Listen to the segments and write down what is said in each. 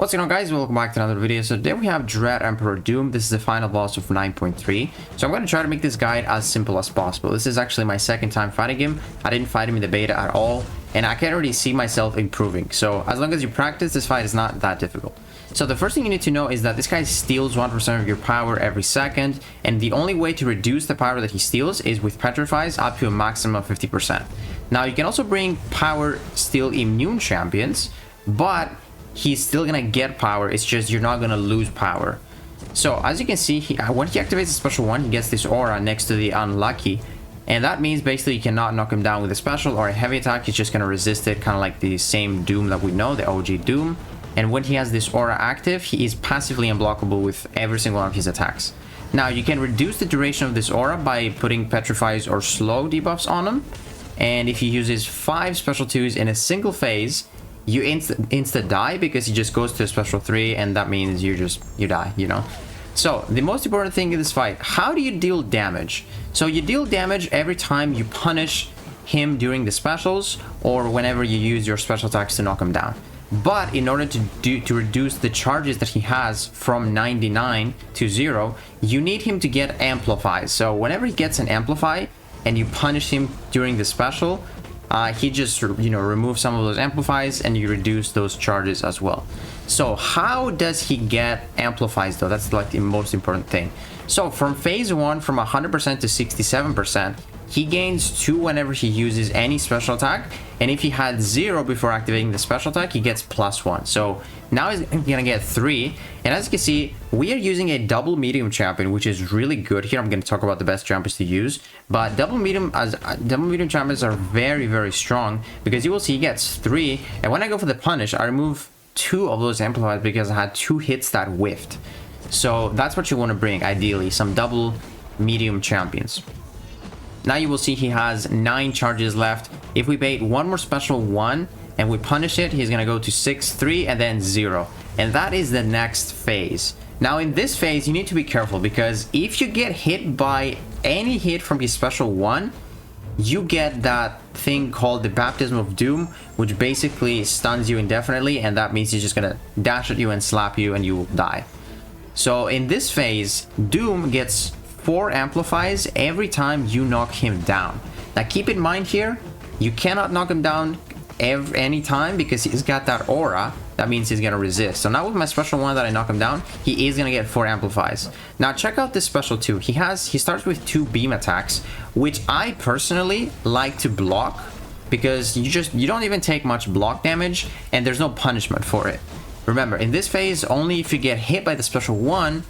What's going on, guys? Welcome back to another video. So today we have Dread Emperor Doom. This is the final boss of 9.3. So I'm going to try to make this guide as simple as possible. This is actually my second time fighting him. I didn't fight him in the beta at all, and I can already see myself improving. So as long as you practice, this fight is not that difficult. So the first thing you need to know is that this guy steals 1% of your power every second, and the only way to reduce the power that he steals is with petrifies up to a maximum of 50%. Now you can also bring power steal immune champions, but he's still gonna get power. It's just you're not gonna lose power. So as you can see, when he activates a special one, he gets this aura next to the unlucky, and that means basically you cannot knock him down with a special or a heavy attack. He's just gonna resist it, kind of like the same Doom that we know, the OG Doom. And when he has this aura active, he is passively unblockable with every single one of his attacks. Now you can reduce the duration of this aura by putting petrifies or slow debuffs on him, and if he uses 5 special 2s in a single phase, you insta die, because he just goes to a special 3, and that means you die, you know. So the most important thing in this fight, how do you deal damage? So you deal damage every time you punish him during the specials, or whenever you use your special attacks to knock him down. But in order to reduce the charges that he has from 99 to 0, you need him to get amplified. So whenever he gets an amplify and you punish him during the special, he just, removes some of those amplifies, and you reduce those charges as well. So how does he get amplifies though? That's like the most important thing. So from phase 1, from 100% to 67%, he gains 2 whenever he uses any special attack, and if he had 0 before activating the special attack, he gets +1. So now he's gonna get 3, and as you can see, we are using a double medium champion, which is really good here. I'm going to talk about the best champions to use, but double medium champions are very, very strong, because you will see he gets 3, and when I go for the punish, I remove 2 of those amplifiers because I had 2 hits that whiffed. So that's what you want to bring, ideally, some double medium champions. Now you will see he has 9 charges left. If we bait one more special 1 and we punish it, he's gonna go to 6, 3, and then 0, and that is the next phase. Now in this phase you need to be careful, because if you get hit by any hit from his special 1, you get that thing called the Baptism of Doom, which basically stuns you indefinitely, and that means he's just gonna dash at you and slap you and you will die. So in this phase, Doom gets 4 amplifies every time you knock him down. Now keep in mind here, you cannot knock him down any time, because he's got that aura. That means he's gonna resist. So now with my special 1 that I knock him down, he is gonna get 4 amplifies. Now check out this special 2. He starts with 2 beam attacks, which I personally like to block, because you don't even take much block damage, and there's no punishment for it. Remember, in this phase, only if you get hit by the special 1,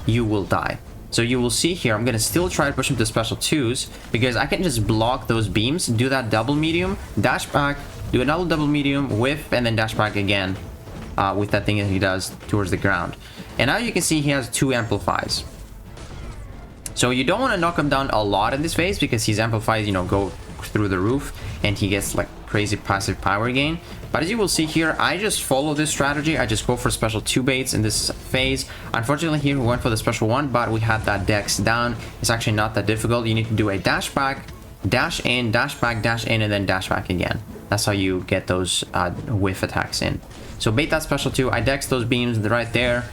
you will die. So you will see here, I'm going to still try to push him to special 2s, because I can just block those beams, do that double medium, dash back, do another double medium, whiff, and then dash back again with that thing that he does towards the ground. And now you can see he has 2 amplifies. So you don't want to knock him down a lot in this phase, because his amplifies, go through the roof, and he gets like crazy passive power gain. But as you will see here, I just follow this strategy. I just go for special 2 baits in this phase. Unfortunately here we went for the special 1, but we had that dex down. It's actually not that difficult. You need to do a dash back, dash in, dash back, dash in, and then dash back again. That's how you get those whiff attacks in. So bait that special 2, I dex those beams right there,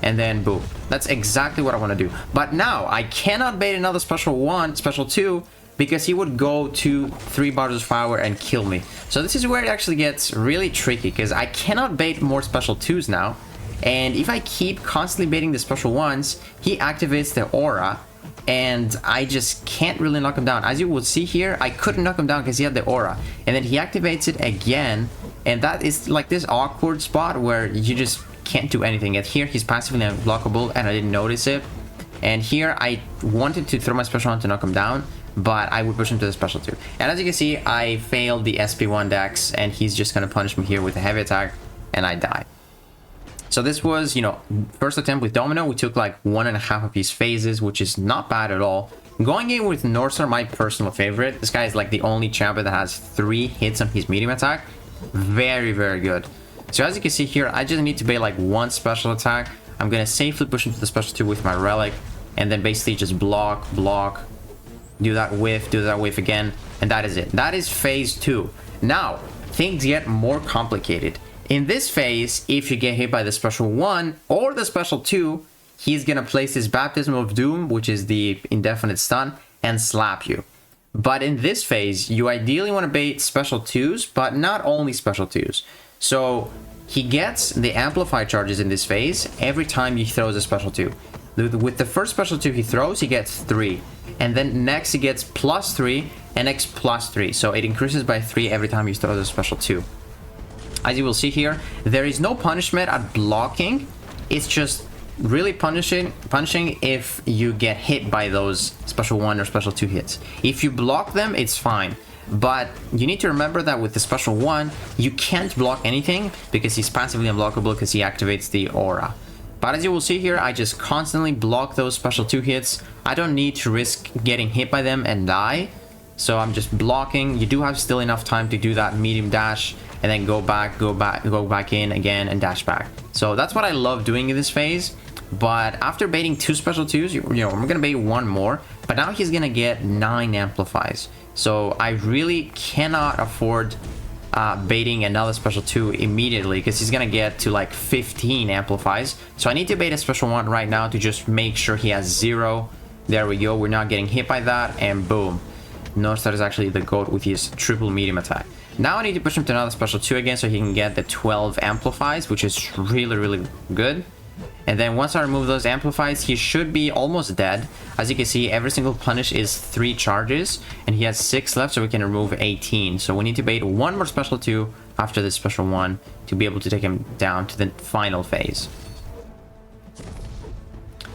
and then boom. That's exactly what I want to do. But now I cannot bait another special 1, special 2, because he would go to 3 bars of power and kill me. So this is where it actually gets really tricky, because I cannot bait more special 2s now, and if I keep constantly baiting the special 1s, he activates the aura, and I just can't really knock him down. As you will see here, I couldn't knock him down because he had the aura, and then he activates it again, and that is like this awkward spot where you just can't do anything. And here he's passively unblockable, and I didn't notice it. And here I wanted to throw my special 1 to knock him down, but I would push him to the special 2. And as you can see, I failed the SP1 dex, and he's just going to punish me here with a heavy attack, and I die. So this was, first attempt with Domino. We took like 1.5 of his phases, which is not bad at all. Going in with Northstar, my personal favorite. This guy is like the only champion that has 3 hits on his medium attack. Very, very good. So as you can see here, I just need to bait like 1 special attack. I'm going to safely push him to the special 2 with my relic, and then basically just block, do that whiff again, and that is it. That is phase 2. Now things get more complicated. In this phase, if you get hit by the special 1 or the special 2, he's gonna place his Baptism of Doom, which is the indefinite stun, and slap you. But in this phase, you ideally want to bait special 2s, but not only special 2s. So he gets the amplify charges in this phase every time he throws a special 2. With the first special 2 he throws, he gets 3. And then next he gets +3 and next +3. So it increases by 3 every time he throws a special 2. As you will see here, there is no punishment at blocking. It's just really punishing if you get hit by those special 1 or special 2 hits. If you block them, it's fine. But you need to remember that with the special 1, you can't block anything because he's passively unblockable because he activates the aura. But as you will see here, I just constantly block those special 2 hits. I don't need to risk getting hit by them and die. So I'm just blocking. You do have still enough time to do that medium dash and then go back in again and dash back. So that's what I love doing in this phase. But after baiting 2 special 2s, you know, I'm gonna bait 1 more, but now he's gonna get 9 amplifies. So I really cannot afford baiting another special 2 immediately because he's gonna get to like 15 amplifies. So I need to bait a special 1 right now to just make sure he has 0. There we go, we're not getting hit by that, and boom. Northstar is actually the GOAT with his triple medium attack. Now I need to push him to another special 2 again so he can get the 12 amplifies, which is really good. And then once I remove those amplifies, he should be almost dead. As you can see, every single punish is 3 charges, and he has 6 left, so we can remove 18. So we need to bait 1 more special 2 after this special 1 to be able to take him down to the final phase.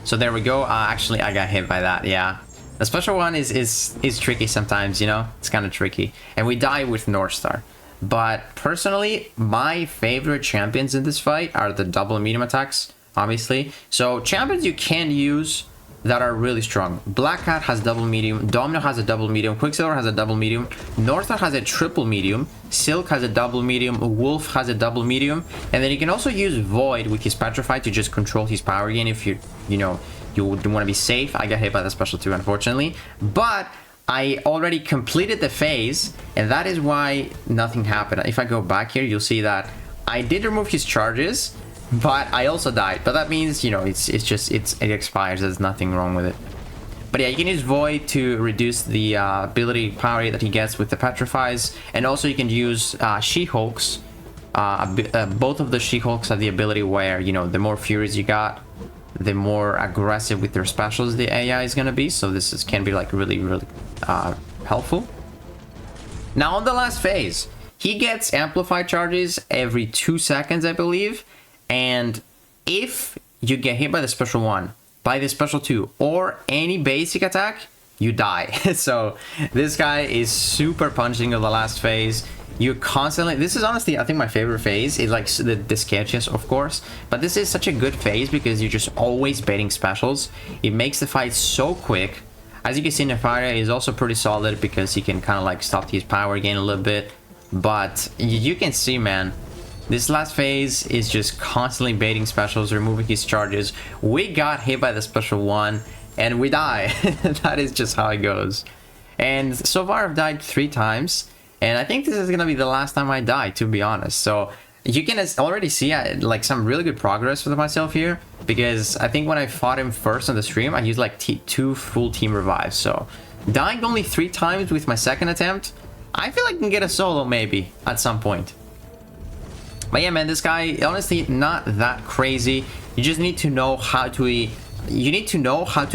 So there we go. Actually, I got hit by that, yeah. The special 1 is tricky sometimes, you know? It's kind of tricky. And we die with Northstar. But personally, my favorite champions in this fight are the double medium attacks, obviously. So champions you can use that are really strong. Black Cat has double medium, Domino has a double medium, Quicksilver has a double medium, Northstar has a triple medium, Silk has a double medium, Wolf has a double medium, and then you can also use Void with his Petrify to just control his power gain if you know, you want to be safe. I got hit by the special 2, unfortunately, but I already completed the phase, and that is why nothing happened. If I go back here, you'll see that I did remove his charges, but I also died. But that means, you know, it expires. There's nothing wrong with it. But yeah, you can use Void to reduce the ability power that he gets with the Petrifies, and also you can use She-Hulks. Both of the She-Hulks have the ability where, you know, the more Furies you got, the more aggressive with their specials the AI is gonna be. So this can be like really helpful. Now on the last phase, he gets amplified charges every 2 seconds, I believe. And if you get hit by the special 1, by the special 2, or any basic attack, you die. So this guy is super punching of the last phase. You constantly, this is honestly, I think my favorite phase is like the sketchiest, of course, but this is such a good phase because you're just always baiting specials. It makes the fight so quick. As you can see, Nefaria is also pretty solid because he can kind of like stop his power gain a little bit. But you can see, man, this last phase is just constantly baiting specials, removing his charges. We got hit by the special 1 and we die. That is just how it goes. And so far I've died 3 times. And I think this is gonna be the last time I die, to be honest. So you can already see like some really good progress with myself here, because I think when I fought him first on the stream, I used like 2 full team revives. So dying only 3 times with my second attempt, I feel like I can get a solo maybe at some point. But yeah, man, this guy honestly not that crazy. You just need to know how to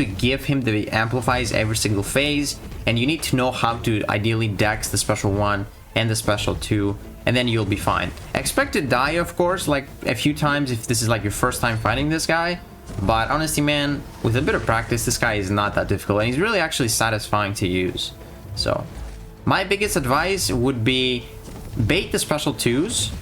give him the amplifies every single phase. And you need to know how to ideally dex the special 1 and the special 2, and then you'll be fine. Expect to die, of course, like a few times if this is like your first time fighting this guy. But honestly, man, with a bit of practice, this guy is not that difficult, and he's really actually satisfying to use. So my biggest advice would be bait the special 2s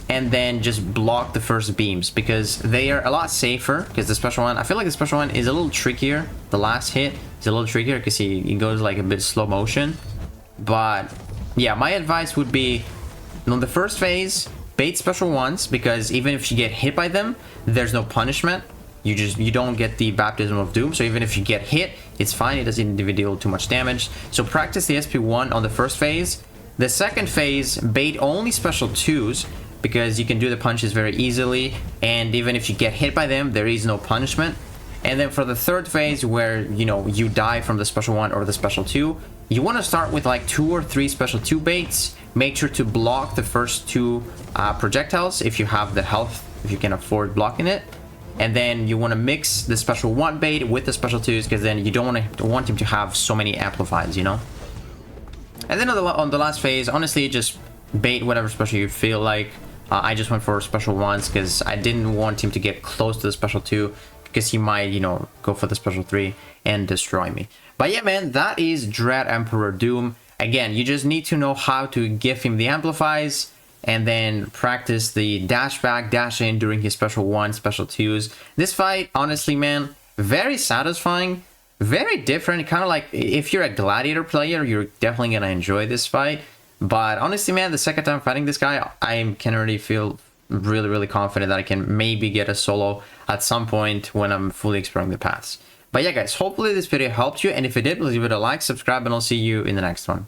and then just block the first beams, because they are a lot safer. Because the special 1, I feel like the special 1 is a little trickier. The last hit is a little trickier because he goes like a bit slow motion. But yeah, my advice would be on the first phase, bait special 1s, because even if you get hit by them, there's no punishment. You don't get the Baptism of Doom. So even if you get hit, it's fine. It doesn't deal too much damage. So practice the SP1 on the first phase. The second phase, bait only special 2s. because you can do the punches very easily, and even if you get hit by them, there is no punishment. And then for the third phase, where you die from the special 1 or the special 2, you want to start with like 2 or 3 special 2 baits. Make sure to block the first 2 projectiles if you have the health, if you can afford blocking it. And then you want to mix the special 1 bait with the special 2s, because then you don't want him to have so many amplifieds, And then on the last phase, honestly, just bait whatever special you feel like. I just went for special 1s because I didn't want him to get close to the special 2, because he might, go for the special 3 and destroy me. But yeah, man, that is Dread Emperor Doom. Again, you just need to know how to give him the amplifies, and then practice the dash back, dash in during his special 1, special 2s. This fight, honestly, man, very satisfying, very different. Kind of like, if you're a gladiator player, you're definitely gonna enjoy this fight. But honestly, man, the second time fighting this guy, I can already feel really confident that I can maybe get a solo at some point when I'm fully exploring the paths. But yeah, guys, hopefully this video helped you, and if it did, please leave it a like, subscribe, and I'll see you in the next one.